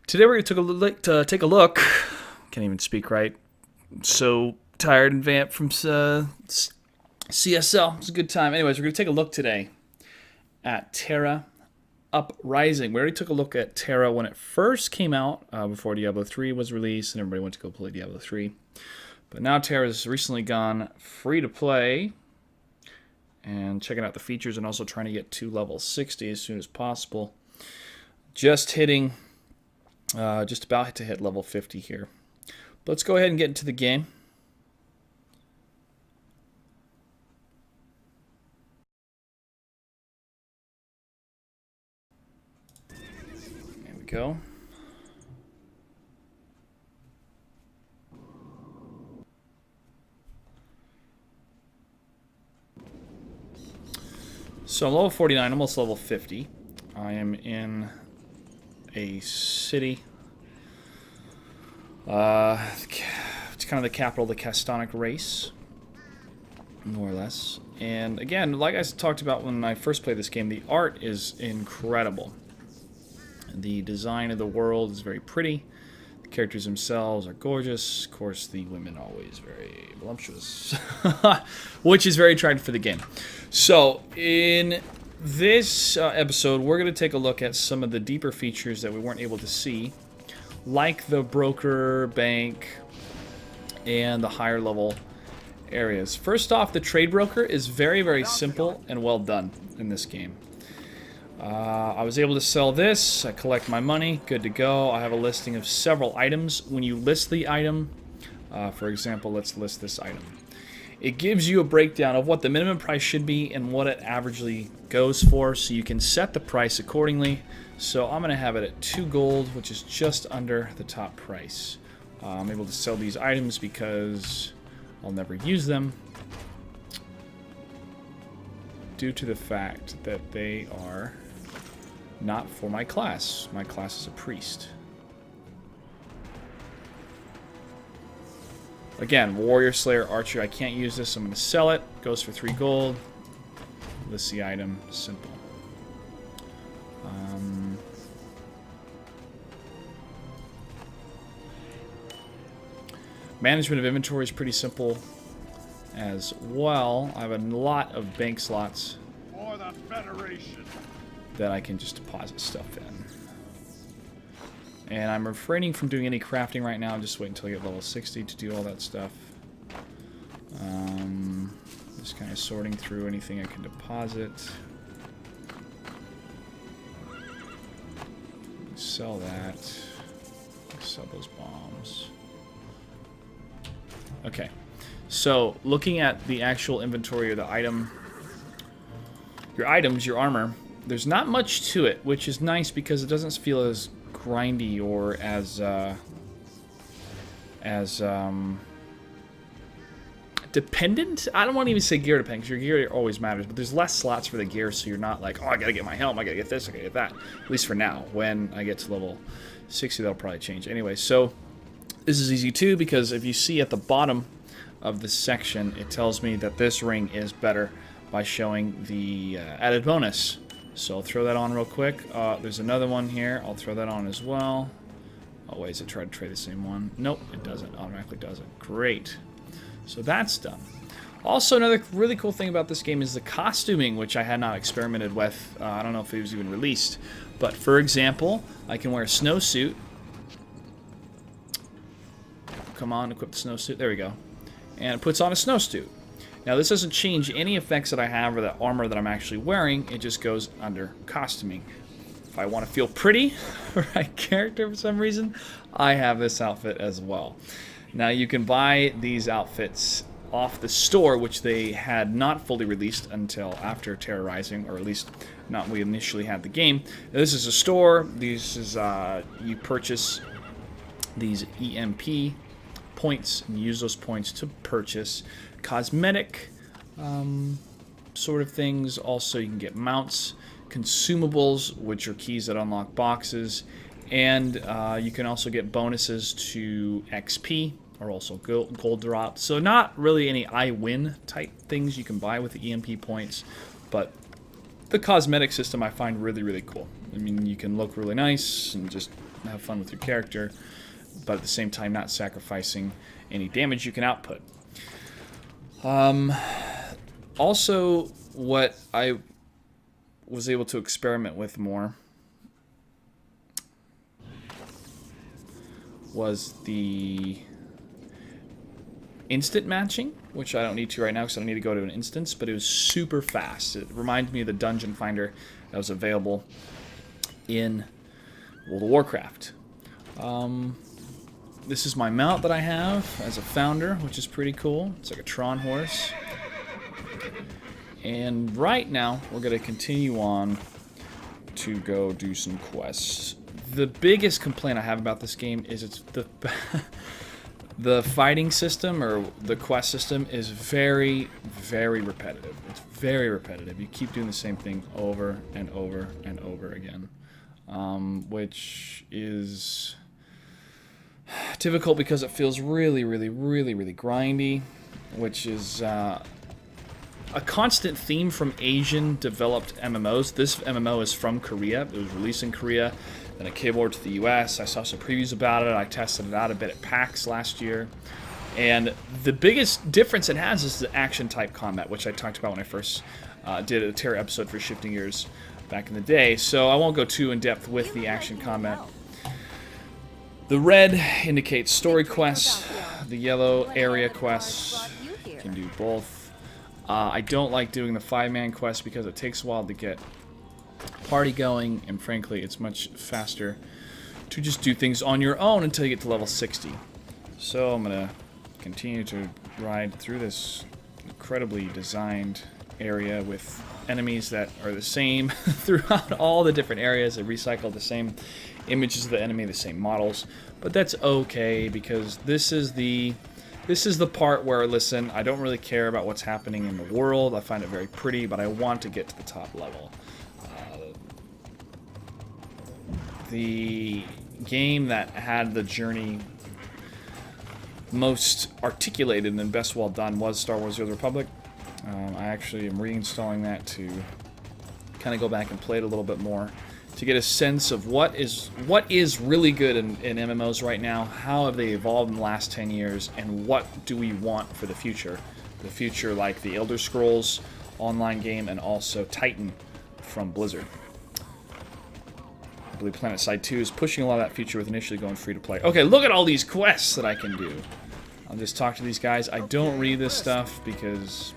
Today we're going to take a look. Can't even speak right. I'm so tired and vamped from CSL. It's a good time. Anyways, we're going to take a look today at Tera Uprising. We already took a look at Tera when it first came out, before Diablo 3 was released, and everybody went to go play Diablo 3. But now Tera's recently gone free to play, and checking out the features and also trying to get to level 60 as soon as possible. Just about to hit level 50 here. But let's go ahead and get into the game. There we go. So I'm level 49, almost level 50. I am in a city. It's kind of the capital of the Castonic race, more or less. And again, like I talked about when I first played this game, the art is incredible. The design of the world is very pretty. The characters themselves are gorgeous. Of course, the women always very voluptuous, which is very attractive for the game. So, in this episode, we're going to take a look at some of the deeper features that we weren't able to see, like the broker, bank, and the higher level areas. First off, the trade broker is very, very simple and well done in this game. I was able to sell this. I collect my money. Good to go. I have a listing of several items. When you list the item, for example, let's list this item. It gives you a breakdown of what the minimum price should be and what it averagely goes for, so you can set the price accordingly. So I'm going to have it at 2 gold, which is just under the top price. I'm able to sell these items because I'll never use them, due to the fact that they are not for my class. My class is a priest. Again, warrior, slayer, archer. I can't use this. I'm going to sell it. Goes for 3 gold. List the item. Simple. Management of inventory is pretty simple as well. I have a lot of bank slots for the Federation that I can just deposit stuff in. And I'm refraining from doing any crafting right now. Just wait until I get level 60 to do all that stuff. Just kind of sorting through anything I can deposit. Sell that. Sell those bombs. Okay. So, looking at the actual inventory of the item, your items, your armor, there's not much to it, which is nice because it doesn't feel as grindy or as dependent. I don't want to even say gear dependent, because your gear always matters, but there's less slots for the gear, so you're not like, oh, I gotta get my helm, I gotta get this, I gotta get that. At least for now. When I get to level 60, that'll probably change. Anyway, so this is easy too, because if you see at the bottom of this section, it tells me that this ring is better by showing the added bonus. So I'll throw that on real quick. There's another one here. I'll throw that on as well. Oh, wait, does it try to trade the same one? Nope, it doesn't. Automatically doesn't. Great. So that's done. Also, another really cool thing about this game is the costuming, which I had not experimented with. I don't know if it was even released. But for example, I can wear a snowsuit. Come on, equip the snowsuit. There we go. And it puts on a snowsuit. Now, this doesn't change any effects that I have or the armor that I'm actually wearing. It just goes under costuming. If I want to feel pretty for my character for some reason, I have this outfit as well. Now, you can buy these outfits off the store, which they had not fully released until after Tera Rising, or at least not when we initially had the game. Now, this is a store. This is you purchase these EMP points and use those points to purchase cosmetic sort of things. Also, you can get mounts, consumables, which are keys that unlock boxes, and you can also get bonuses to XP, or also gold drops. So not really any I win type things you can buy with the EMP points, but the cosmetic system I find really, really cool. I mean, you can look really nice and just have fun with your character, but at the same time not sacrificing any damage you can output. Also, what I was able to experiment with more was the instant matching, which I don't need to right now because I don't need to go to an instance, but it was super fast. It reminded me of the dungeon finder that was available in World of Warcraft. This is my mount that I have as a founder, which is pretty cool. It's like a Tron horse. And right now, we're going to continue on to go do some quests. The biggest complaint I have about this game is it's the fighting system, or the quest system, is very, very repetitive. It's very repetitive. You keep doing the same thing over and over and over again, which is difficult because it feels really, really, really, really grindy, which is a constant theme from Asian-developed MMOs. This MMO is from Korea. It was released in Korea. Then it came over to the US. I saw some previews about it. I tested it out a bit at PAX last year. And the biggest difference it has is the action-type combat, which I talked about when I first did a Tera episode for Shifting Gears back in the day. So I won't go too in-depth with the action combat. The red indicates story quests. The yellow area quests. You can do both. I don't like doing the 5-man quest because it takes a while to get party going, and frankly it's much faster to just do things on your own until you get to level 60. So I'm gonna continue to ride through this incredibly designed area with enemies that are the same throughout all the different areas. They recycle the same images of the enemy, the same models, but that's okay because this is the part where, listen, I don't really care about what's happening in the world. I find it very pretty, but I want to get to the top level. The game that had the journey most articulated and best well done was Star Wars: The Old Republic. I actually am reinstalling that to kind of go back and play it a little bit more to get a sense of what is really good in MMOs right now, how have they evolved in the last 10 years, and what do we want for the future. The future like the Elder Scrolls online game and also Titan from Blizzard. I believe PlanetSide 2 is pushing a lot of that future with initially going free to play. Okay, look at all these quests that I can do. I'll just talk to these guys. I don't read this stuff because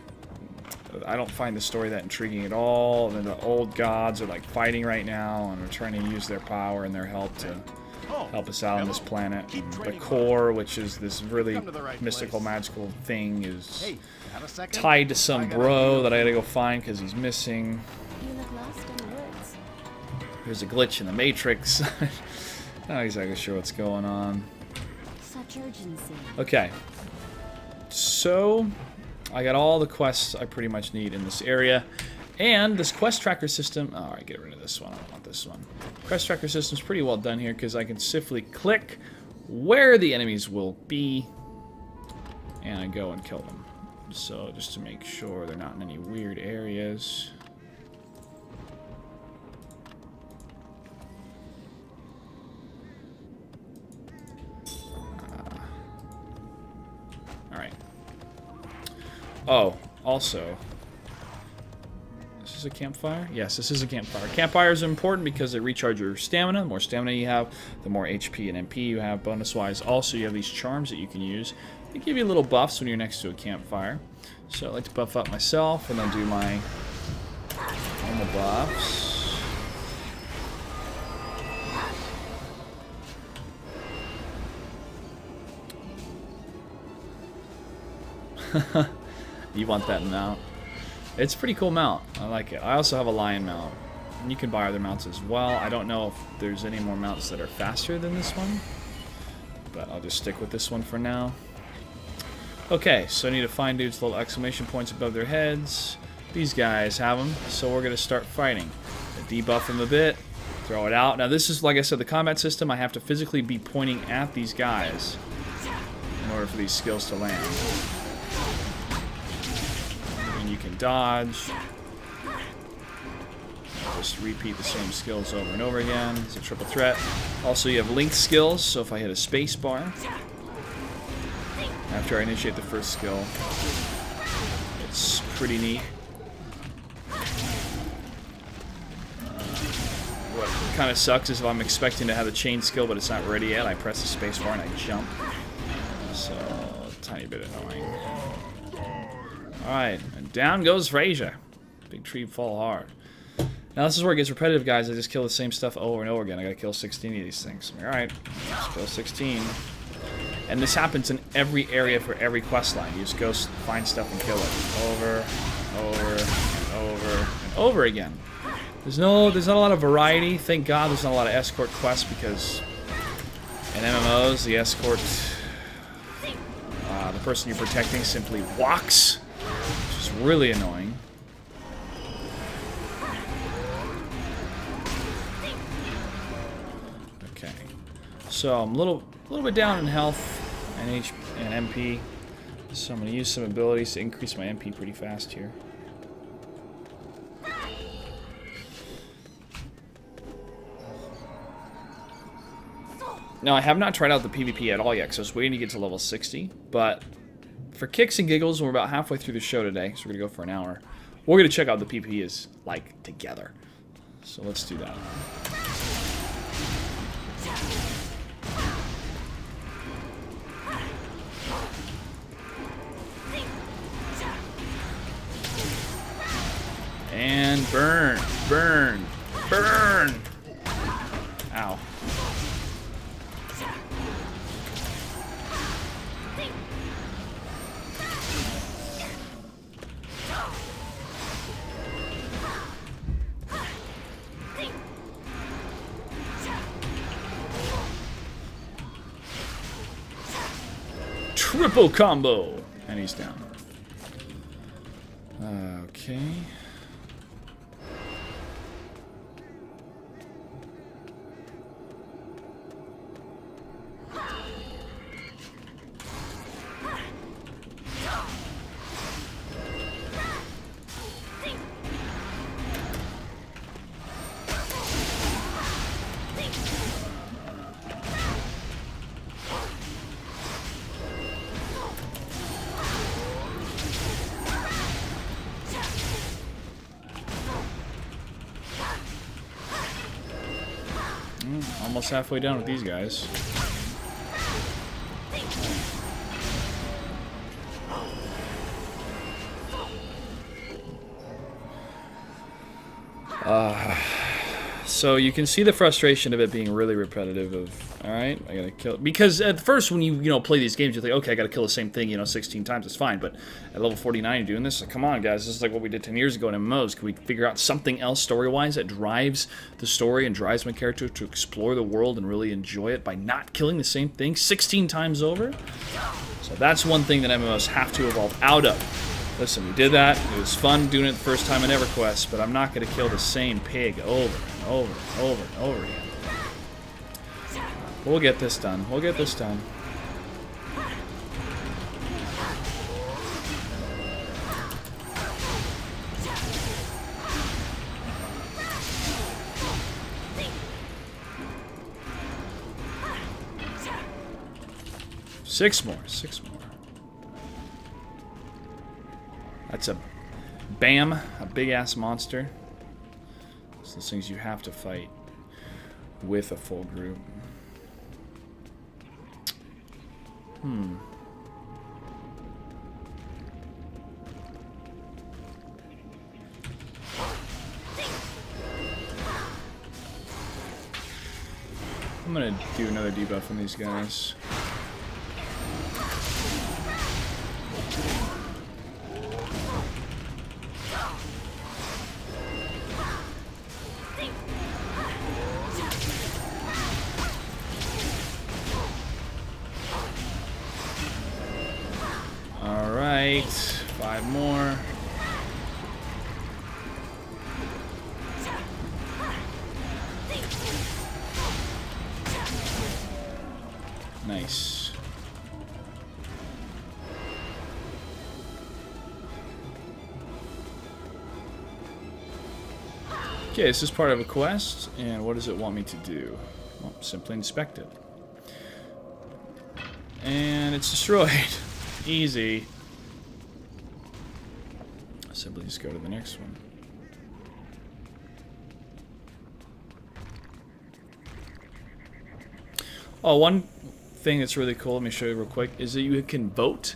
I don't find the story that intriguing at all. And the old gods are like fighting right now, and we're trying to use their power and their help to help us out on this planet. And the core, which is this really mystical, magical thing, is tied to some bro that I gotta go find because he's missing. There's a glitch in the Matrix. Not exactly sure what's going on. Such urgency. Okay. So, I got all the quests I pretty much need in this area. And this quest tracker system... Oh, alright, get rid of this one. I don't want this one. Quest tracker system's pretty well done here because I can swiftly click where the enemies will be. And I go and kill them. So, just to make sure they're not in any weird areas. Alright. Oh, also, this is a campfire? Yes, this is a campfire. Campfires are important because they recharge your stamina. The more stamina you have, the more HP and MP you have bonus-wise. Also, you have these charms that you can use. They give you little buffs when you're next to a campfire. So I like to buff up myself and then do my normal buffs. You want that mount. It's a pretty cool mount. I like it. I also have a lion mount. And you can buy other mounts as well. I don't know if there's any more mounts that are faster than this one. But I'll just stick with this one for now. Okay, so I need to find dudes with little exclamation points above their heads. These guys have them, so we're going to start fighting. Debuff them a bit. Throw it out. Now this is, like I said, the combat system. I have to physically be pointing at these guys in order for these skills to land. And you can dodge. Just repeat the same skills over and over again. It's a triple threat. Also, you have linked skills, so if I hit a space bar after I initiate the first skill, it's pretty neat. What kind of sucks is if I'm expecting to have the chain skill, but it's not ready yet, I press the space bar and I jump. So, a tiny bit annoying. Alright, and down goes Frazier. Big tree fall hard. Now this is where it gets repetitive, guys. I just kill the same stuff over and over again. I gotta kill 16 of these things. Alright, let's kill 16. And this happens in every area for every quest line. You just go find stuff and kill it. Over, and over again. There's not a lot of variety. Thank God there's not a lot of escort quests, because in MMOs, the escort, the person you're protecting simply walks, which is really annoying. Okay, so I'm a little bit down in health and MP, so I'm going to use some abilities to increase my MP pretty fast here. Now, I have not tried out the PvP at all yet, because I was waiting to get to level 60, but for kicks and giggles, we're about halfway through the show today, so we're going to go for an hour. We're going to check out the PvP is like together. So let's do that. And burn, burn, burn! Ow. Triple combo! And he's down. Okay. Almost halfway down with these guys. So you can see the frustration of it being really repetitive of, alright, I gotta kill it. Because at first when you play these games, you think, okay, I gotta kill the same thing, 16 times, it's fine. But at level 49, you're doing this, like, come on, guys, this is like what we did 10 years ago in MMOs. Can we figure out something else story-wise that drives the story and drives my character to explore the world and really enjoy it by not killing the same thing 16 times over? So that's one thing that MMOs have to evolve out of. Listen, we did that. It was fun doing it the first time in EverQuest, but I'm not going to kill the same pig over and over and over and over again. We'll get this done. We'll get this done. Six more. That's a Bam, a big-ass monster. It's those things you have to fight with a full group. I'm gonna do another debuff on these guys. Alright, 5 more. Nice. Okay, this is part of a quest, and what does it want me to do? Well, simply inspect it. And it's destroyed. Easy. Simply just go to the next one. Oh, one thing that's really cool, let me show you real quick, is that you can vote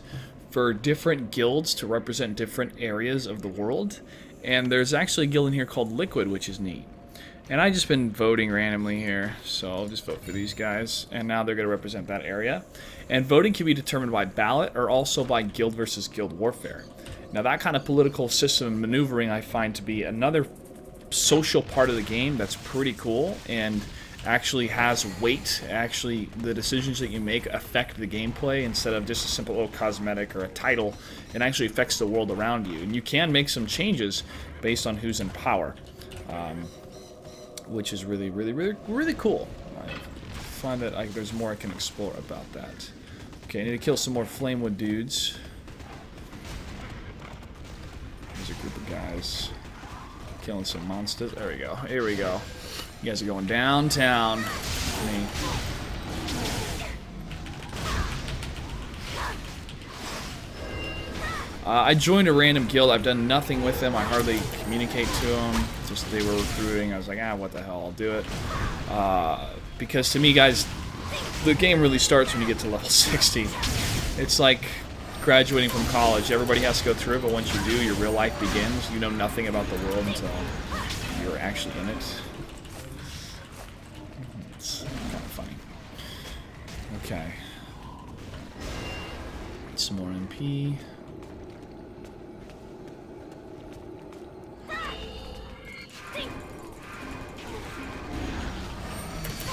for different guilds to represent different areas of the world. And there's actually a guild in here called Liquid, which is neat. And I've just been voting randomly here, so I'll just vote for these guys. And now they're going to represent that area. And voting can be determined by ballot or also by guild versus guild warfare. Now that kind of political system maneuvering I find to be another social part of the game that's pretty cool and actually has weight. Actually, the decisions that you make affect the gameplay instead of just a simple little cosmetic or a title. It actually affects the world around you, and you can make some changes based on who's in power, which is really, really, really, really cool. I find that there's more I can explore about that. Okay, I need to kill some more Flamewood dudes. There's a group of guys killing some monsters. There we go. Here we go. You guys are going downtown. I joined a random guild. I've done nothing with them. I hardly communicate to them. Just they were recruiting. I was like, what the hell, I'll do it. Because to me, guys, the game really starts when you get to level 60. It's like graduating from college. Everybody has to go through it, but once you do, your real life begins. You know nothing about the world until you're actually in it. It's kind of funny. Okay. Some more MP.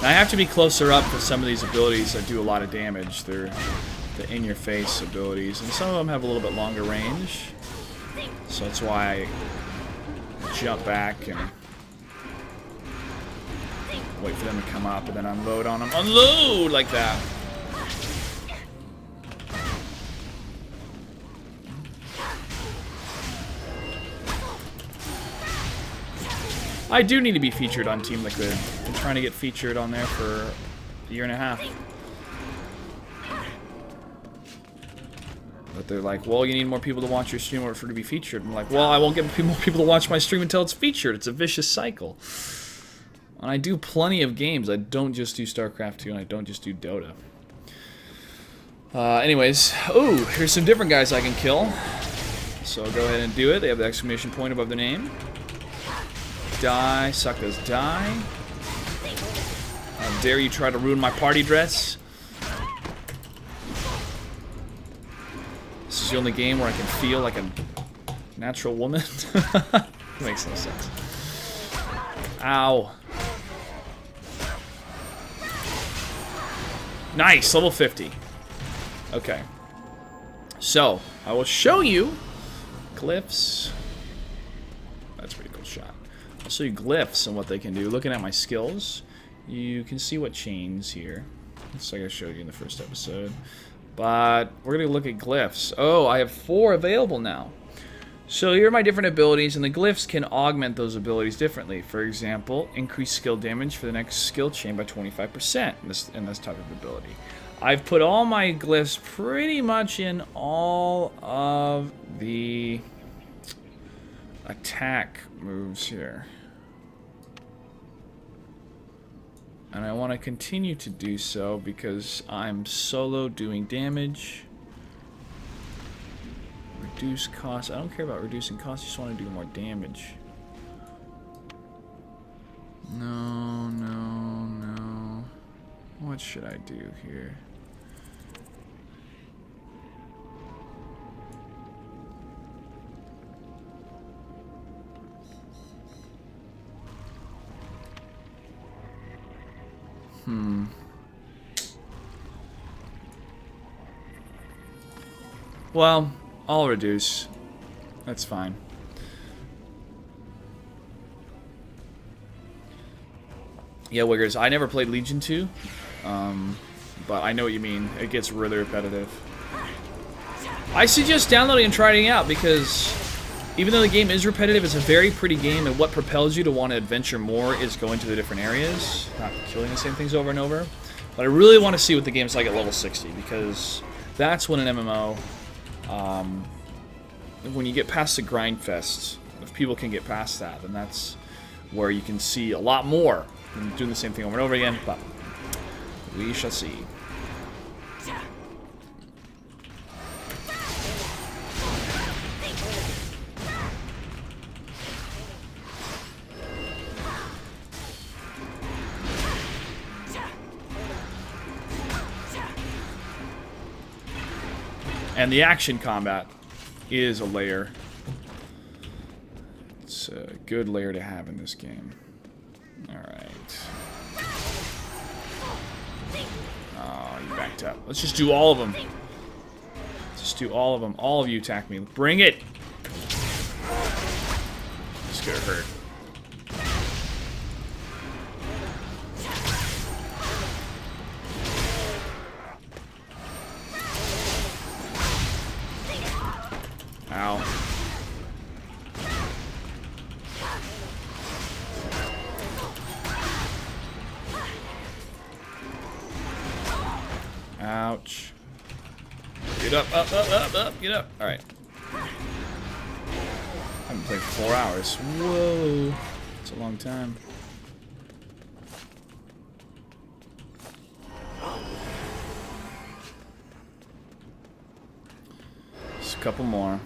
Now, I have to be closer up for some of these abilities that do a lot of damage. They're the in-your-face abilities, and some of them have a little bit longer range. So that's why I jump back and wait for them to come up and then unload on them. Unload like that. I do need to be featured on Team Liquid. I've been trying to get featured on there for a year and a half. But they're like, well, you need more people to watch your stream in order for it to be featured. I'm like, well, I won't get more people to watch my stream until it's featured. It's a vicious cycle. And I do plenty of games. I don't just do StarCraft 2, and I don't just do Dota. Anyways, ooh, here's some different guys I can kill. So I'll go ahead and do it. They have the exclamation point above their name. Die, suckers, die. How dare you try to ruin my party dress? This is the only game where I can feel like a natural woman. Makes no sense. Ow. Nice, level 50. Okay. So, I will show you glyphs. That's a pretty cool shot. I'll show you glyphs and what they can do. Looking at my skills, you can see what chains here. It's like I showed you in the first episode. But we're going to look at glyphs. Oh, I have 4 available now. So here are my different abilities, and the glyphs can augment those abilities differently. For example, increase skill damage for the next skill chain by 25% in this type of ability. I've put all my glyphs pretty much in all of the attack moves here. And I want to continue to do so because I'm solo doing damage. Reduce cost. I don't care about reducing cost, I just want to do more damage. No, no, no. What should I do here? Well, I'll reduce. That's fine. Yeah, Wiggers, I never played Legion 2, but I know what you mean. It gets really repetitive. I suggest downloading and trying it out because even though the game is repetitive, it's a very pretty game, and what propels you to want to adventure more is going to the different areas, not killing the same things over and over. But I really want to see what the game's like at level 60, because that's when an MMO, when you get past the grind fest, if people can get past that, then that's where you can see a lot more than doing the same thing over and over again, but we shall see. And the action combat is a layer. It's a good layer to have in this game. Alright. Oh, you backed up. Let's just do all of them. Let's just do all of them. All of you attack me. Bring it! It's gonna hurt. Ow. Ouch. Get up, up, get up. Alright. I haven't played for 4 hours. Whoa. It's a long time. Just a couple more.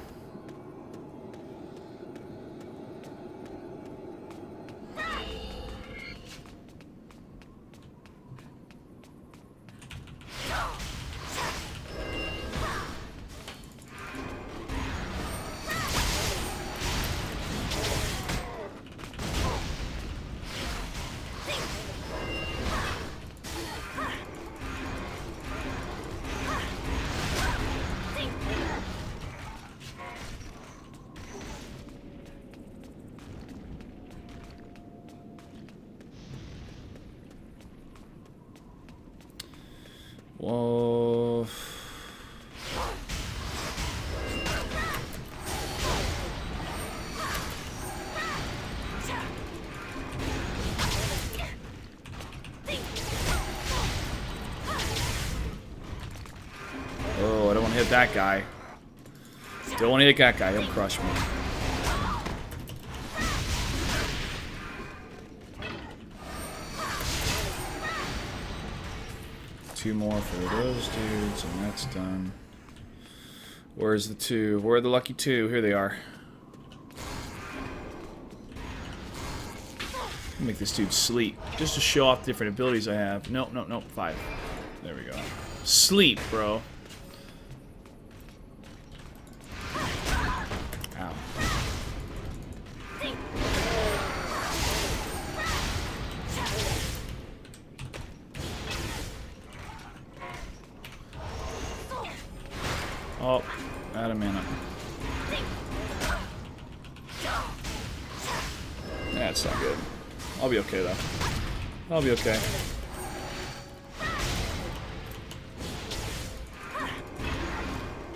Whoa. Oh, I don't want to hit that guy. Don't want to hit that guy. He'll crush me. Two more for those dudes, and that's done. Where's the two? Where are the lucky two? Here they are. Make this dude sleep, just to show off different abilities I have. Nope, nope, nope. 5. There we go. Sleep, bro. Ow. Oh, out of mana. That's not good. I'll be okay, though. I'll be okay.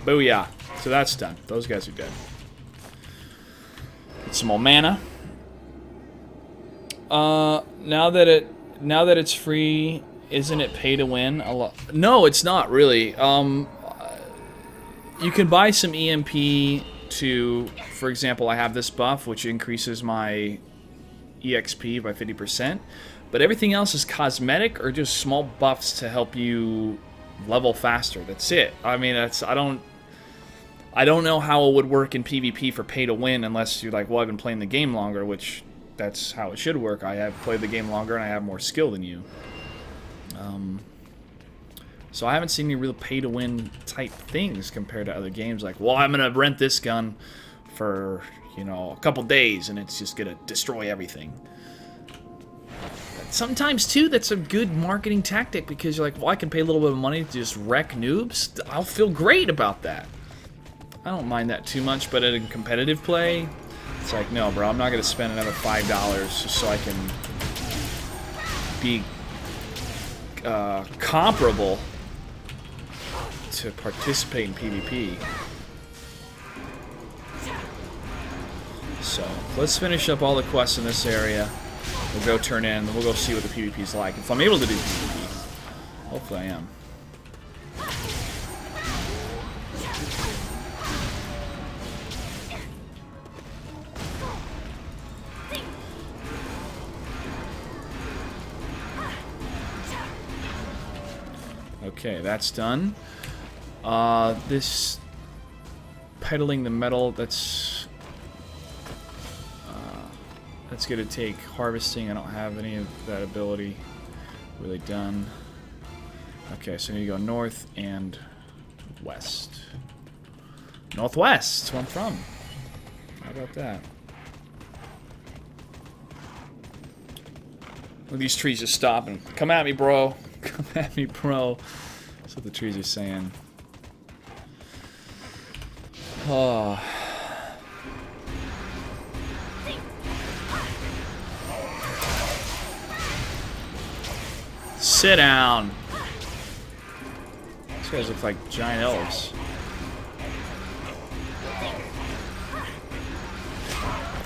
Booyah. So that's done. Those guys are dead. Get some more mana. Now that it's free, isn't it pay to win a lot? No, it's not really. You can buy some EMP to, for example, I have this buff which increases my EXP by 50%, but everything else is cosmetic or just small buffs to help you level faster. That's it. I mean, I don't know how it would work in PvP for pay to win unless you're like, well, I've been playing the game longer, which that's how it should work. I have played the game longer and I have more skill than you. So I haven't seen any real pay-to-win type things compared to other games. Like, well, I'm going to rent this gun for, you know, a couple days, and it's just going to destroy everything. Sometimes, too, that's a good marketing tactic because you're like, well, I can pay a little bit of money to just wreck noobs. I'll feel great about that. I don't mind that too much, but in competitive play, it's like, no, bro, I'm not going to spend another $5 just so I can be comparable to participate in PvP. So let's finish up all the quests in this area. We'll go turn in, and we'll go see what the PvP's like. If I'm able to do PvP. Hopefully I am. Okay, that's done. This peddling the metal, that's going to take harvesting. I don't have any of that ability really done. Okay, so I need to go north and west. Northwest, that's where I'm from. How about that? Look at these trees just stopping. Come at me, bro. Come at me, bro. That's what the trees are saying. Oh. Sit down. These guys look like giant elves.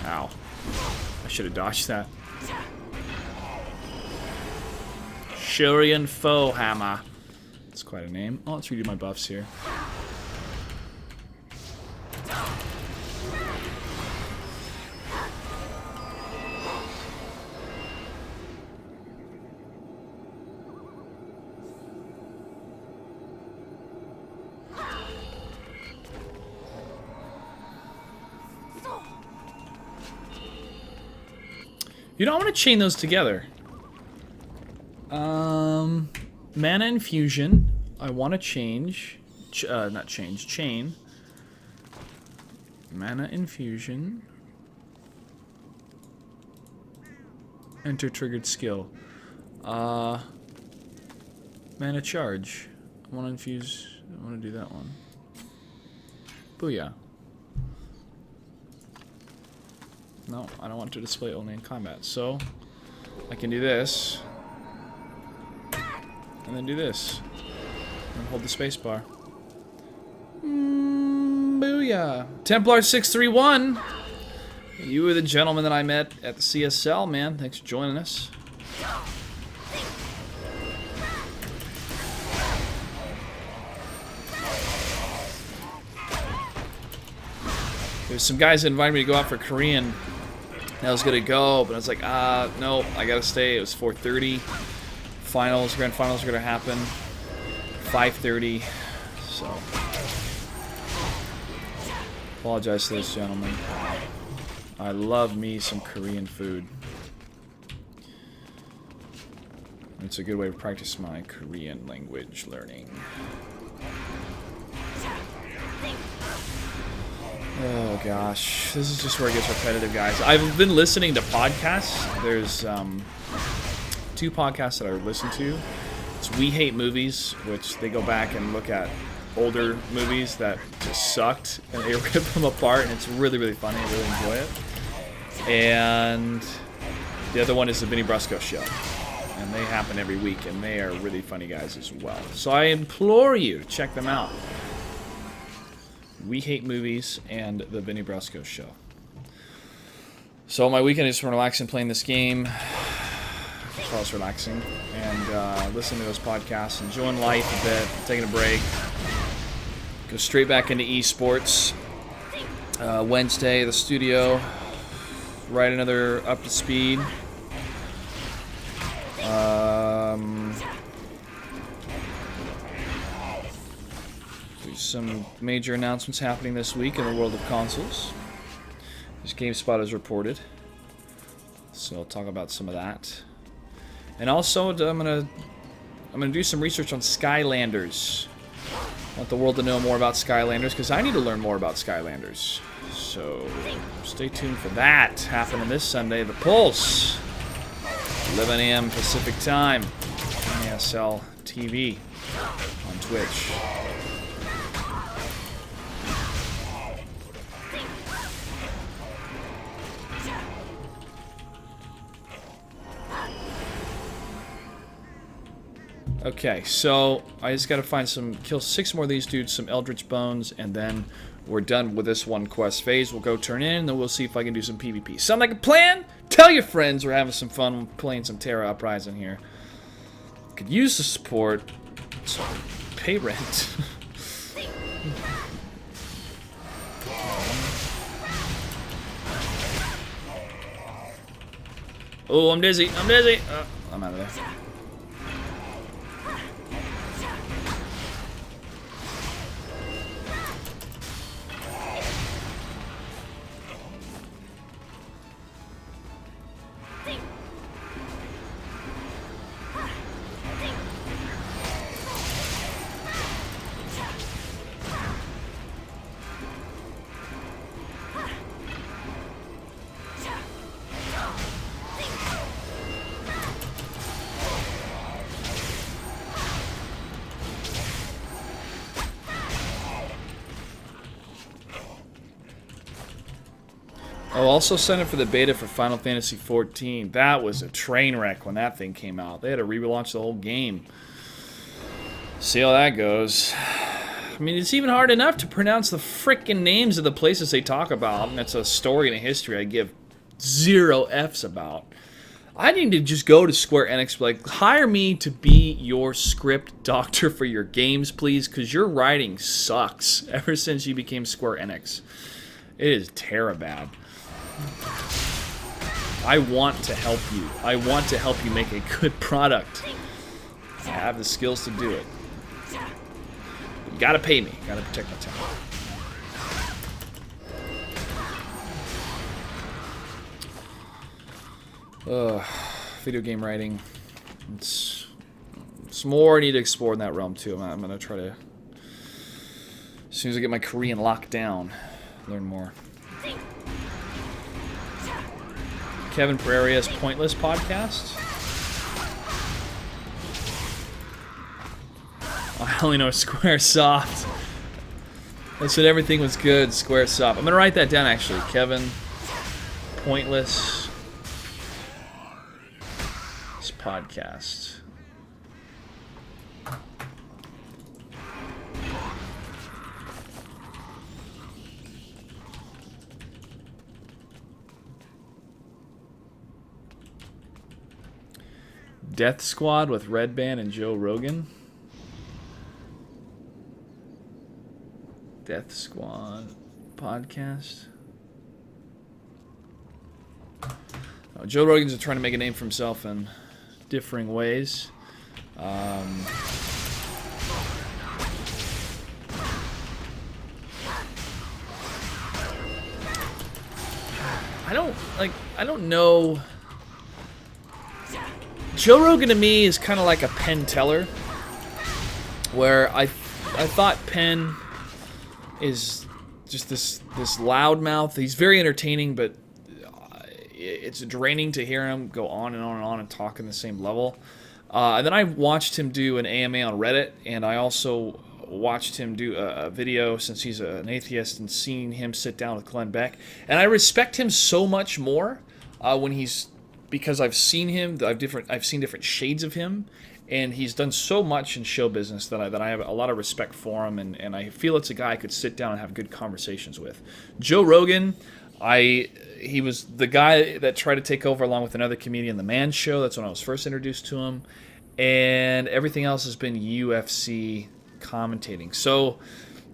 Ow. I should have dodged that. Shurian Foe Hammer. That's quite a name. Oh, let's redo my buffs here. You know, I want to chain those together. Mana infusion. I want to change. Not change. Chain. Mana infusion. Enter triggered skill. Mana charge. I want to infuse. I want to do that one. Booyah. No, I don't want to display only in combat. So, I can do this. And then do this. And hold the space bar. Booyah. Templar 631. You were the gentleman that I met at the CSL, man. Thanks for joining us. There's some guys that invited me to go out for Korean. I was gonna go, but I was like, no, I gotta stay. It was 4:30. Grand finals are gonna happen 5:30. So, apologize to those gentlemen. I love me some Korean food. It's a good way to practice my Korean language learning. Oh gosh, this is just where it gets repetitive, guys. I've been listening to podcasts. There's 2 podcasts that I listen to. It's We Hate Movies, which they go back and look at older movies that just sucked, and they rip them apart, and it's really, really funny. I really enjoy it. And the other one is the Vinny Brusco Show, and they happen every week, and they are really funny guys as well. So I implore you to check them out. We Hate Movies and the Vinny Brusco Show. So my weekend is from relaxing, playing this game. As well as relaxing. And listening to those podcasts. Enjoying life a bit. Taking a break. Go straight back into esports. Wednesday, the studio. Write another up to speed. Some major announcements happening this week in the world of consoles. This GameSpot has reported, so I'll talk about some of that. And also, I'm gonna do some research on Skylanders. I want the world to know more about Skylanders because I need to learn more about Skylanders. So stay tuned for that happening this Sunday. The Pulse, 11 a.m. Pacific time, ASL TV on Twitch. Okay, so I just gotta kill 6 more of these dudes, some Eldritch Bones, and then we're done with this one quest phase. We'll go turn in, and then we'll see if I can do some PvP. Sound like a plan? Tell your friends we're having some fun playing some Tera Uprising here. Could use the support, so pay rent. Oh, I'm dizzy. I'm dizzy. I'm out of there. Oh, also signed up for the beta for Final Fantasy XIV. That was a train wreck when that thing came out. They had to relaunch the whole game. See how that goes. I mean, it's even hard enough to pronounce the frickin' names of the places they talk about. And that's a story and a history I give 0 Fs about. I need to just go to Square Enix, like, hire me to be your script doctor for your games, please, because your writing sucks ever since you became Square Enix. It is terrible bad. I want to help you. I want to help you make a good product. I have the skills to do it. You gotta pay me. Gotta protect my time. Video game writing. It's more I need to explore in that realm too. I'm gonna try to, as soon as I get my Korean locked down, learn more. Kevin Pereira's Pointless podcast. I only know Squaresoft. They said everything was good, Squaresoft. I'm gonna write that down actually. Kevin Pointless podcast. Death Squad with Red Band and Joe Rogan. Death Squad podcast. Oh, Joe Rogan's trying to make a name for himself in differing ways. I don't know. Joe Rogan to me is kind of like a Penn Teller, where I thought Penn is just this loudmouth. He's very entertaining, but it's draining to hear him go on and on and on and talk in the same level. And then I watched him do an AMA on Reddit, and I also watched him do a video, since he's an atheist, and seen him sit down with Glenn Beck. And I respect him so much more when he's, because I've seen him, I've seen different shades of him, and he's done so much in show business that I have a lot of respect for him, and I feel it's a guy I could sit down and have good conversations with. Joe Rogan, he was the guy that tried to take over along with another comedian, The Man Show. That's when I was first introduced to him, and everything else has been UFC commentating. So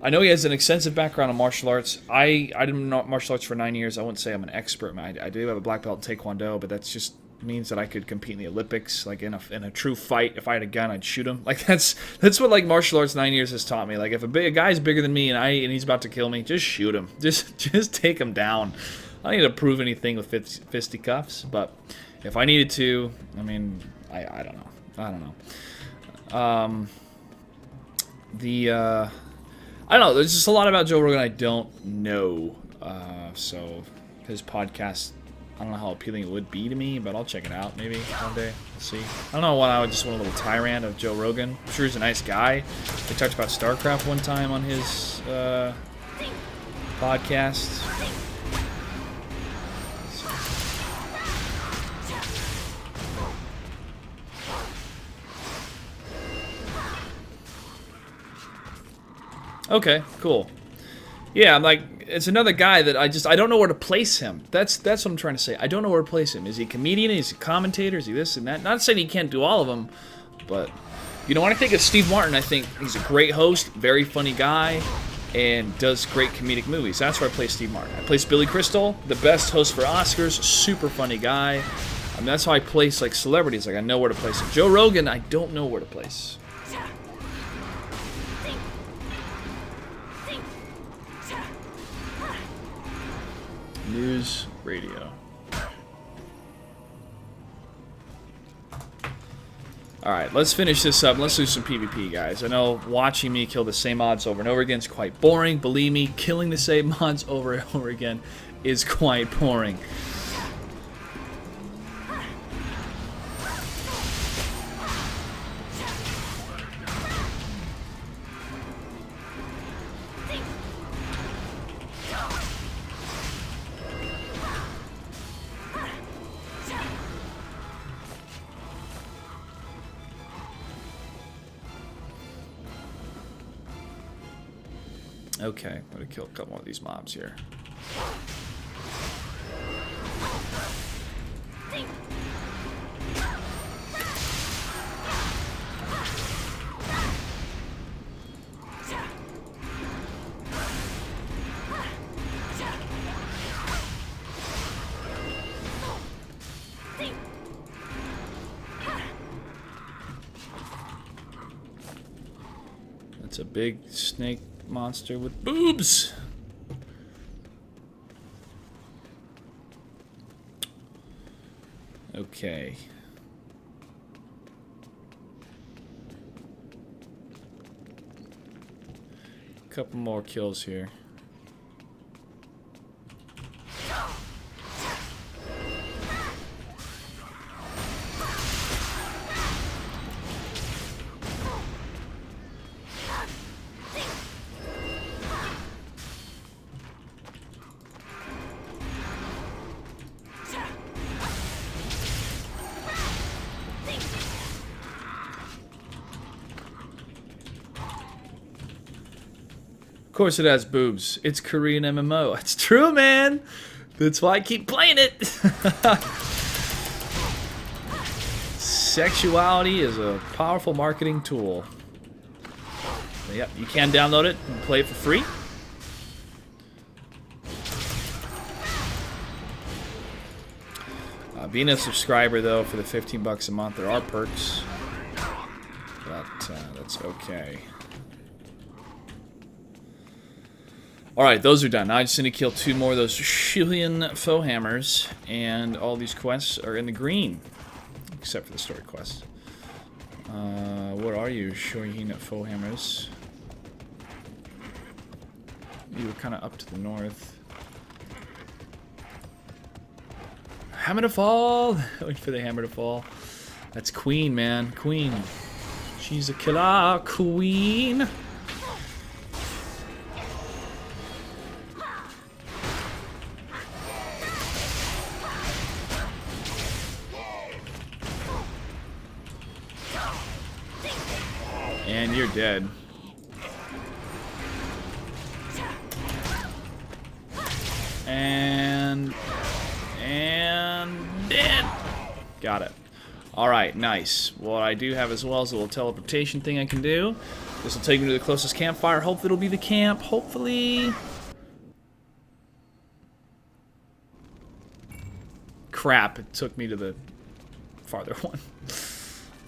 I know he has an extensive background in martial arts. I did martial arts for 9 years. I wouldn't say I'm an expert. I do have a black belt in Taekwondo, but that's just means that I could compete in the Olympics. Like in a true fight, if I had a gun, I'd shoot him. Like that's what like martial arts 9 years has taught me. Like if a guy's bigger than me and he's about to kill me, just shoot him. Just take him down. I don't need to prove anything with fisticuffs, but if I needed to, I mean, I don't know. I don't know. I don't know. There's just a lot about Joe Rogan I don't know. So his podcast, I don't know how appealing it would be to me, but I'll check it out maybe one day. We'll see. I don't know why I would just want a little tyrant of Joe Rogan. I'm sure he's a nice guy. They talked about StarCraft one time on his podcast. Okay, cool. Yeah, I'm like, it's another guy that I don't know where to place him. That's what I'm trying to say. I don't know where to place him. Is he a comedian? Is he a commentator? Is he this and that? Not saying he can't do all of them, but you know, when I think of Steve Martin, I think he's a great host, very funny guy, and does great comedic movies. That's where I place Steve Martin. I place Billy Crystal, the best host for Oscars, super funny guy. I mean, that's how I place like celebrities. Like I know where to place him. Joe Rogan, I don't know where to place. News radio. Alright, let's finish this up. Let's do some PvP, guys. I know watching me kill the same mods over and over again is quite boring. Believe me, killing the same mods over and over again is quite boring. Okay, I'm gonna kill a couple more of these mobs here. That's a big snake monster with boobs. Okay. Couple more kills here. Of course it has boobs. It's Korean MMO. It's true, man. That's why I keep playing it. Sexuality is a powerful marketing tool. Yep, you can download it and play it for free. Being a subscriber, though, for the 15 bucks a month, there are perks. But that's okay. Alright, those are done. Now I just need to kill 2 more of those Shillian foe hammers, and all these quests are in the green. Except for the story quest. What are you, Shillian foe hammers? You were kind of up to the north. Hammer to fall! Wait for the hammer to fall. That's Queen, man. Queen. She's a killer queen. And you're dead. And dead. Got it. Alright, nice. What I do have as well is a little teleportation thing I can do. This will take me to the closest campfire. Hopefully it'll be the camp. Hopefully. Crap, it took me to the farther one.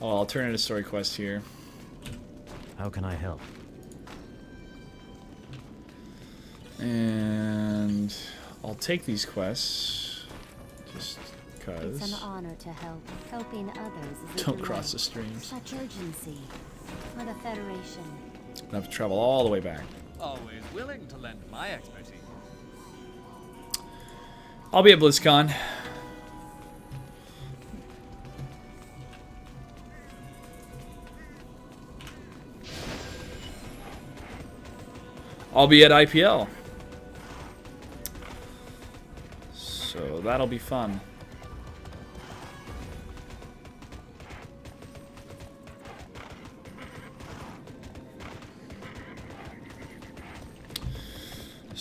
Oh, I'll turn in a story quest here. How can I help? And I'll take these quests just because. It's an honor to help. Helping others is a Don't delight. cross the streams. Such urgency. For the Federation. I have to travel all the way back. Always willing to lend my expertise. I'll be at BlizzCon. I'll be at IPL. So that'll be fun.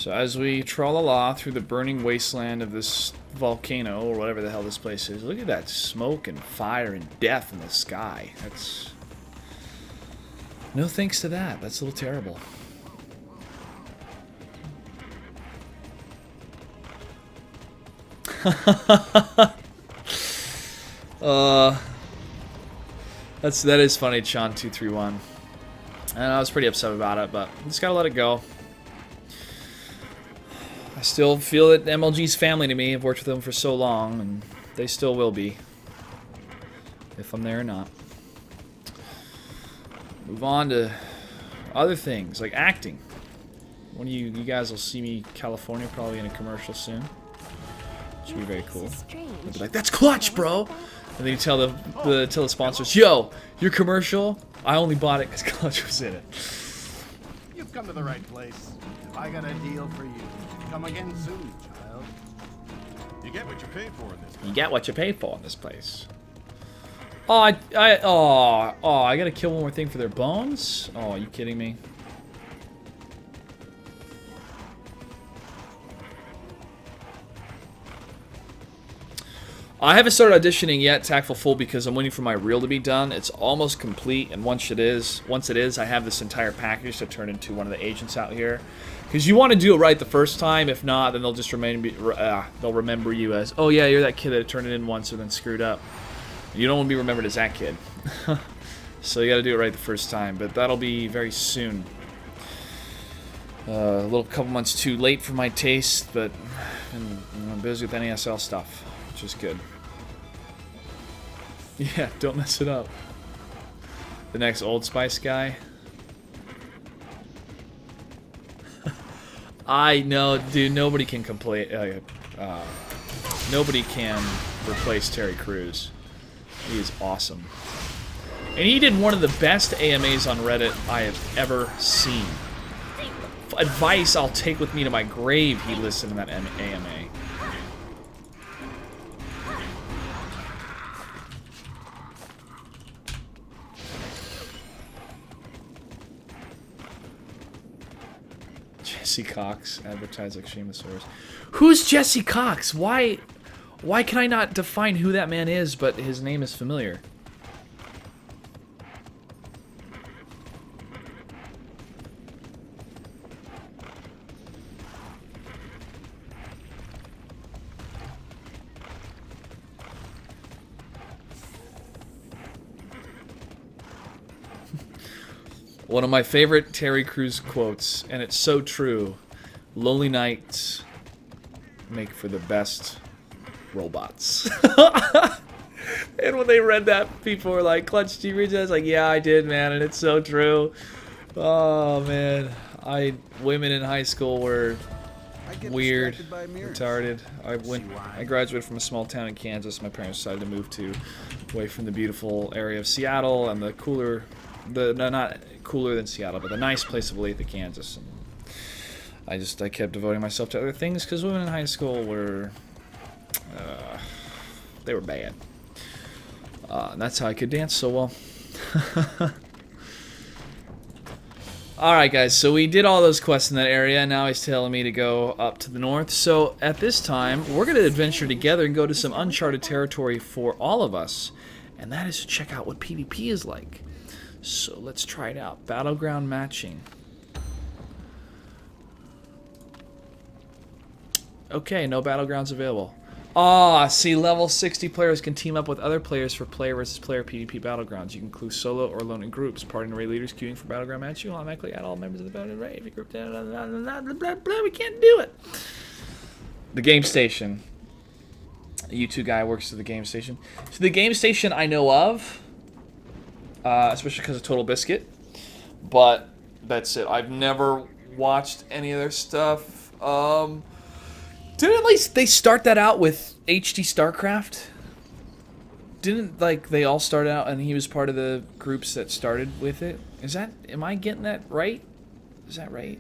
So as we tra-la-la through the burning wasteland of this volcano, or whatever the hell this place is, look at that smoke and fire and death in the sky. That's... no thanks to that. That's a little terrible. That is funny, Sean231. And I was pretty upset about it, but just gotta let it go. I still feel that MLG's family to me. I've worked with them for so long, and they still will be. If I'm there or not. Move on to other things, like acting. One of you guys will see me in California, probably in a commercial soon. Should be very cool. They'll be like, "That's clutch, bro!" And then you tell the sponsors, "Yo, your commercial, I only bought it because Clutch was in it." You've come to the right place. I got a deal for you. Come again soon, child. You get what you pay for in this place. You get what you pay for in this place. Oh, I gotta kill one more thing for their bones? Oh, are you kidding me? I haven't started auditioning yet, Tactful Fool, because I'm waiting for my reel to be done. It's almost complete, and once it is, I have this entire package to turn into one of the agents out here. Because you want to do it right the first time. If not, then they'll just they'll remember you as, "Oh yeah, you're that kid that turned it in once and then screwed up." You don't want to be remembered as that kid. So you got to do it right the first time. But that'll be very soon. A little couple months too late for my taste, but I'm busy with NASL stuff, which is good. Yeah, don't mess it up. The next Old Spice guy. I know, dude. Nobody can nobody can replace Terry Crews. He is awesome, and he did one of the best AMAs on Reddit I have ever seen. Advice I'll take with me to my grave. He listed in that AMA. Jesse Cox, advertised like Sheamosaurus. Who's Jesse Cox? Why can I not define who that man is, but his name is familiar? One of my favorite Terry Crews quotes, and it's so true: "Lonely nights make for the best robots." And when they read that, people were like, "Clutch, do you read that?" I was like, "Yeah, I did, man," and it's so true. Oh man, women in high school were weird, retarded. I graduated from a small town in Kansas. My parents decided to move away from the beautiful area of Seattle and the cooler, not cooler than Seattle, but the nice place of Olathe, Kansas. And I kept devoting myself to other things because women in high school were, they were bad. And that's how I could dance so well. Alright guys, so we did all those quests in that area, and now he's telling me to go up to the north. So at this time, we're going to adventure together and go to some uncharted territory for all of us. And that is to check out what PvP is like. So let's try it out. Battleground matching. Okay, no battlegrounds available. Ah, see, level 60 players can team up with other players for player versus player PvP battlegrounds. You can include solo or alone in groups. Party and raid leaders queuing for battleground match. You automatically add all members of the battle raid. If you group down, blah, blah, blah, blah, blah, we can't do it. The game station. A U2 guy works at the game station. So the game station I know of, especially because of Total Biscuit, but that's it. I've never watched any of their stuff. Didn't at least they start that out with HD StarCraft? Didn't they all start out and he was part of the groups that started with it? Am I getting that right? Is that right?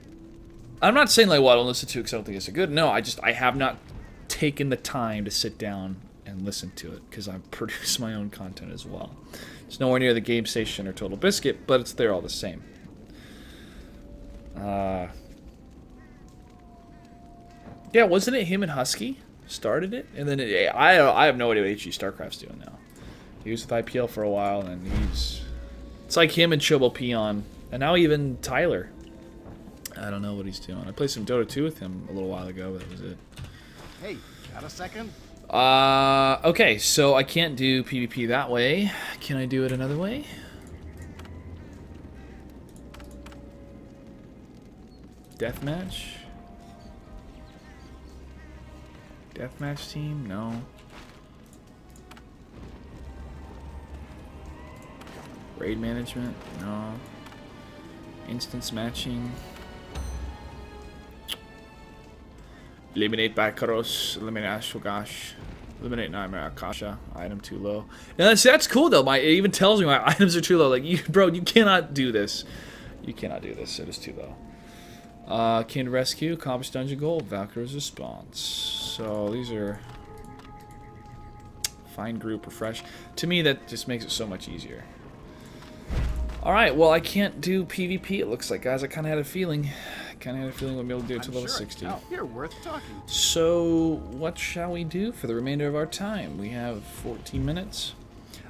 I'm not saying I don't listen to it because I don't think it's good. No, I have not taken the time to sit down and listen to it because I produce my own content as well. It's nowhere near the Game Station or Total Biscuit, but it's there all the same. Yeah, wasn't it him and Husky started it? And then I have no idea what HG StarCraft's doing now. He was with IPL for a while, and it's like him and Chobo Peon, and now even Tyler. I don't know what he's doing. I played some Dota 2 with him a little while ago, but that was it. Hey, got a second? Okay, so I can't do PvP that way. Can I do it another way? Deathmatch? Deathmatch team? No. Raid management? No. Instance matching? Eliminate Bakaros, eliminate Ashogash, eliminate Nightmare Akasha, item too low. And that's cool though, it even tells me my items are too low. Like, bro, you cannot do this. You cannot do this, it is too low. Kin Rescue, accomplish dungeon goal, Valkyrie's response. So these are... Find group, refresh. To me, that just makes it so much easier. Alright, well, I can't do PvP, it looks like, guys. I kind of had a feeling. We'll be able to do it to level 60. You're worth talking to. So, what shall we do for the remainder of our time? We have 14 minutes.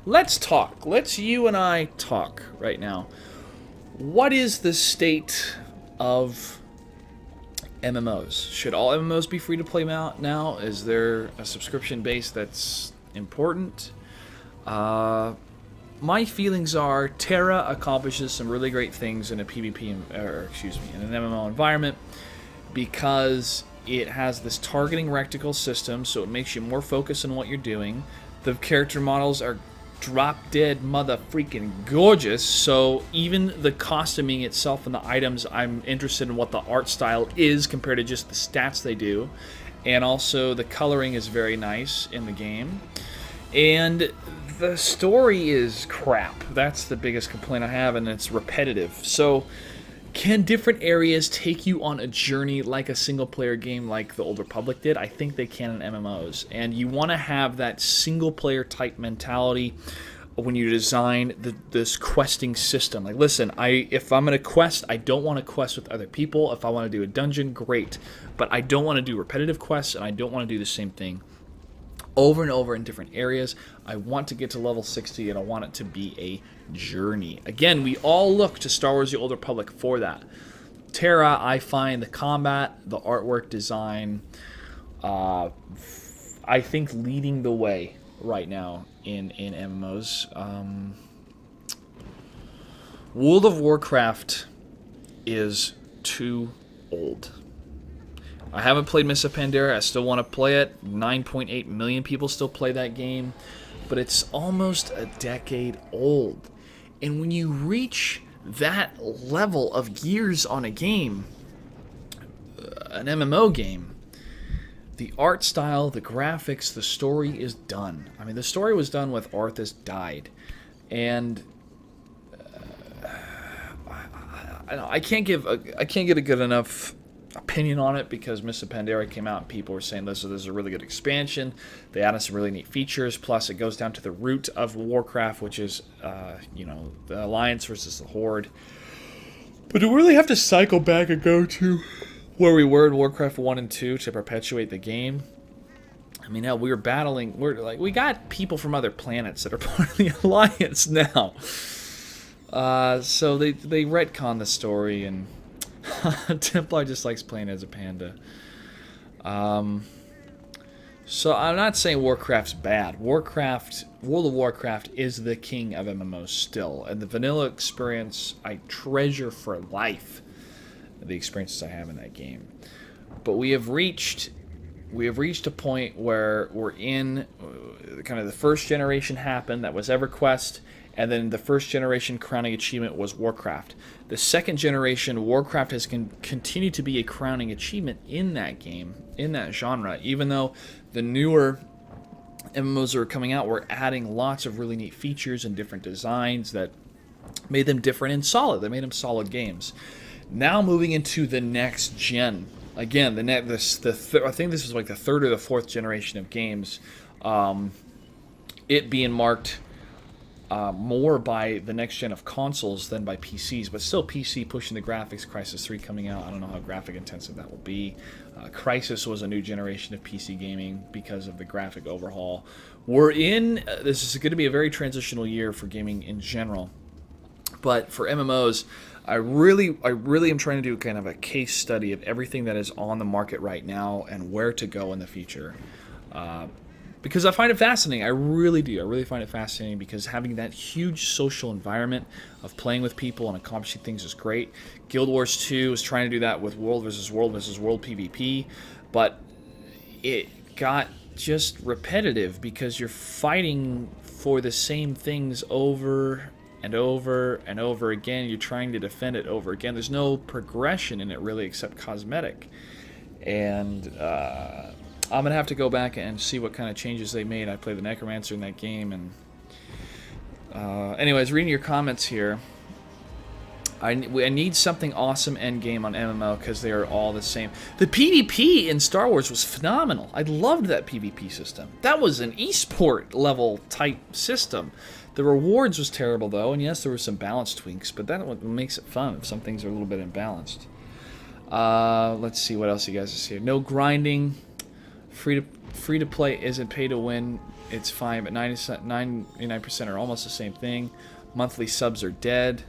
Let's talk. Let's you and I talk right now. What is the state of MMOs? Should all MMOs be free to play now? Is there a subscription base that's important? My feelings are Tera accomplishes some really great things in a PvP, in an MMO environment because it has this targeting reticle system, so it makes you more focused on what you're doing. The character models are drop dead mother freaking gorgeous, so even the costuming itself and the items, I'm interested in what the art style is compared to just the stats they do. And also the coloring is very nice in the game. And the story is crap. That's the biggest complaint I have, and it's repetitive. So, can different areas take you on a journey like a single-player game like the Old Republic did? I think they can in MMOs. And you want to have that single-player type mentality when you design this questing system. Like, listen, if I'm going to quest, I don't want to quest with other people. If I want to do a dungeon, great. But I don't want to do repetitive quests, and I don't want to do the same thing over and over in different areas. I want to get to level 60, and I want it to be a journey. Again, we all look to Star Wars The Old Republic for that. Tera, I find the combat, the artwork design, I think leading the way right now in MMOs. World of Warcraft is too old. I haven't played Mists of Pandaria. I still want to play it. 9.8 million people still play that game. But it's almost a decade old. And when you reach that level of years on a game, an MMO game, the art style, the graphics, the story is done. I mean, the story was done with Arthas died. And I can't get a good enough opinion on it because Mists of Pandaria came out and people were saying this is a really good expansion. They added some really neat features. Plus, it goes down to the root of Warcraft, which is, the Alliance versus the Horde. But do we really have to cycle back and go to where we were in Warcraft 1 and 2 to perpetuate the game? I mean, hell, we got people from other planets that are part of the Alliance now. So they retcon the story, and Templar just likes playing as a panda. So I'm not saying Warcraft's bad. World of Warcraft is the king of MMOs still, and the vanilla experience I treasure for life. The experiences I have in that game, but we have reached a point where we're in kind of the first generation happened. That was EverQuest. And then the first generation crowning achievement was Warcraft. The second generation, Warcraft has continued to be a crowning achievement in that game, in that genre. Even though the newer MMOs that are coming out were adding lots of really neat features and different designs that made them different and solid. They made them solid games. Now moving into the next gen. Again, I think this is like the third or the fourth generation of games. It being marked more by the next gen of consoles than by PCs, but still PC pushing the graphics. Crisis 3 coming out. I don't know how graphic intensive that will be. Crisis was a new generation of PC gaming because of the graphic overhaul. This is going to be a very transitional year for gaming in general. But for MMOs, I really am trying to do kind of a case study of everything that is on the market right now and where to go in the future. Because I find it fascinating. I really do. I really find it fascinating because having that huge social environment of playing with people and accomplishing things is great. Guild Wars 2 is trying to do that with World versus World PvP, but it got just repetitive because you're fighting for the same things over and over and over again. You're trying to defend it over again. There's no progression in it really except cosmetic. And I'm going to have to go back and see what kind of changes they made. I played the Necromancer in that game. And anyways, reading your comments here. I need something awesome endgame on MMO because they are all the same. The PvP in Star Wars was phenomenal. I loved that PvP system. That was an esport level type system. The rewards was terrible though, and yes, there were some balance tweaks, but that what makes it fun if some things are a little bit imbalanced. Let's see what else you guys see. No grinding. Free to play isn't pay to win. It's fine, but 99% are almost the same thing. Monthly subs are dead.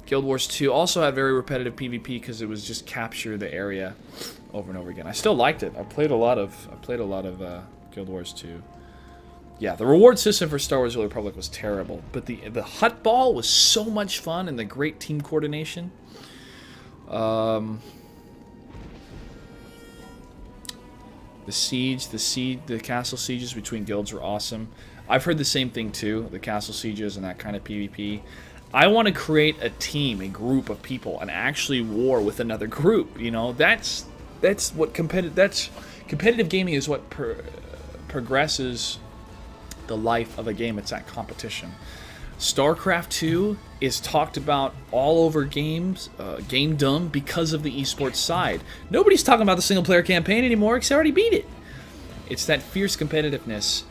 Guild Wars 2 also had very repetitive PvP because it was just capture the area over and over again. I still liked it. I played a lot of Guild Wars 2. Yeah, the reward system for Star Wars: The Old Republic was terrible, but the hut ball was so much fun and the great team coordination. The castle sieges between guilds were awesome. I've heard the same thing too, the castle sieges and that kind of PvP. I want to create a team, a group of people, and actually war with another group. You know, that's what competitive gaming is. What progresses the life of a game. It's that competition. StarCraft 2 is talked about all over gamedom because of the esports side. Nobody's talking about the single player campaign anymore because they already beat it. It's that fierce competitiveness,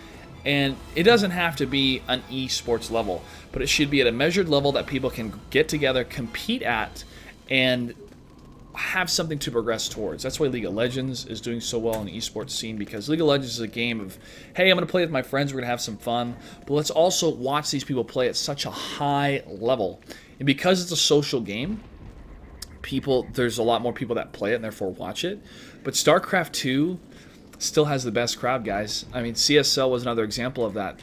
and it doesn't have to be an esports level, but it should be at a measured level that people can get together, compete at, and have something to progress towards. That's why League of Legends is doing so well in the esports scene, because League of Legends is a game of, hey, I'm going to play with my friends, we're going to have some fun, but let's also watch these people play at such a high level. And because it's a social game, there's a lot more people that play it and therefore watch it. But StarCraft 2 still has the best crowd, guys. I mean, CSL was another example of that.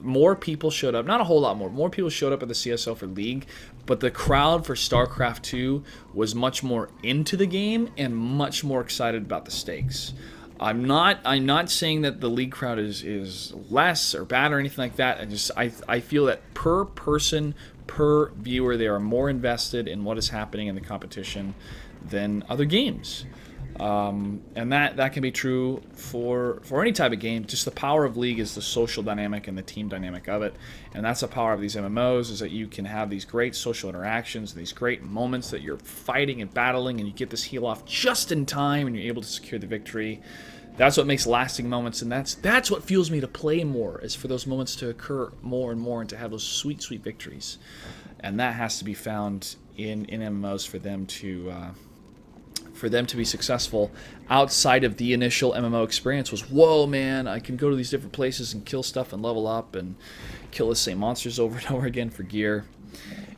More people showed up, not a whole lot more. More people showed up at the CSL for League, but the crowd for StarCraft 2 was much more into the game and much more excited about the stakes. I'm not saying that the League crowd is less or bad or anything like that. I feel that per person, per viewer, they are more invested in what is happening in the competition than other games. And that can be true for any type of game. Just the power of League is the social dynamic and the team dynamic of it. And that's the power of these MMOs, is that you can have these great social interactions, these great moments that you're fighting and battling, and you get this heal off just in time and you're able to secure the victory. That's what makes lasting moments, and that's what fuels me to play more, is for those moments to occur more and more and to have those sweet, sweet victories. And that has to be found in MMOs for them to be successful outside of the initial MMO experience was, whoa, man, I can go to these different places and kill stuff and level up and kill the same monsters over and over again for gear.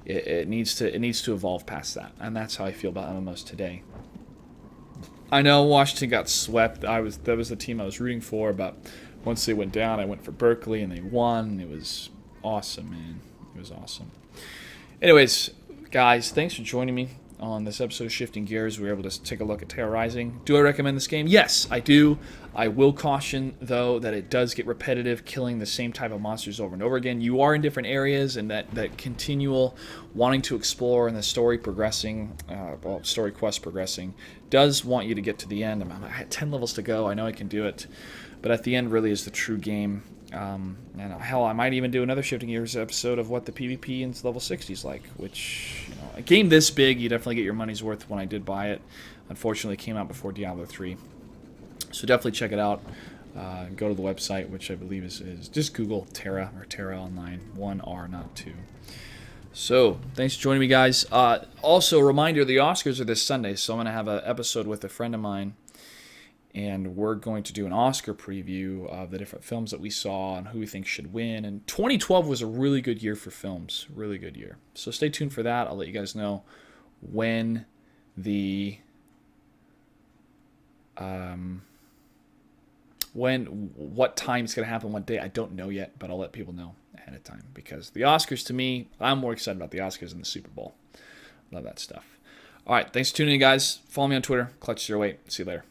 It needs to evolve past that, and that's how I feel about MMOs today. I know Washington got swept. That was the team I was rooting for, but once they went down, I went for Berkeley and they won. It was awesome, man. It was awesome. Anyways, guys, thanks for joining me on this episode of Shifting Gears. We were able to take a look at Tera Rising. Do I recommend this game? Yes, I do. I will caution, though, that it does get repetitive, killing the same type of monsters over and over again. You are in different areas, and that continual wanting to explore and the story progressing, story quest progressing, does want you to get to the end. I had 10 levels to go. I know I can do it. But at the end really is the true game. And hell, I might even do another Shifting Gears episode of what the PvP in level 60 is like, which, a game this big, you definitely get your money's worth when I did buy it. Unfortunately, it came out before Diablo 3. So definitely check it out. Go to the website, which I believe is just Google Tera or Tera Online. 1R, not 2. So, thanks for joining me, guys. Also, a reminder, the Oscars are this Sunday, so I'm going to have an episode with a friend of mine, and we're going to do an Oscar preview of the different films that we saw and who we think should win. And 2012 was a really good year for films, really good year. So stay tuned for that. I'll let you guys know when what time it's going to happen, what day. I don't know yet, but I'll let people know ahead of time, because the Oscars, to me, I'm more excited about the Oscars than the Super Bowl. Love that stuff. All right, thanks for tuning in, guys. Follow me on Twitter, Clutch08. See you later.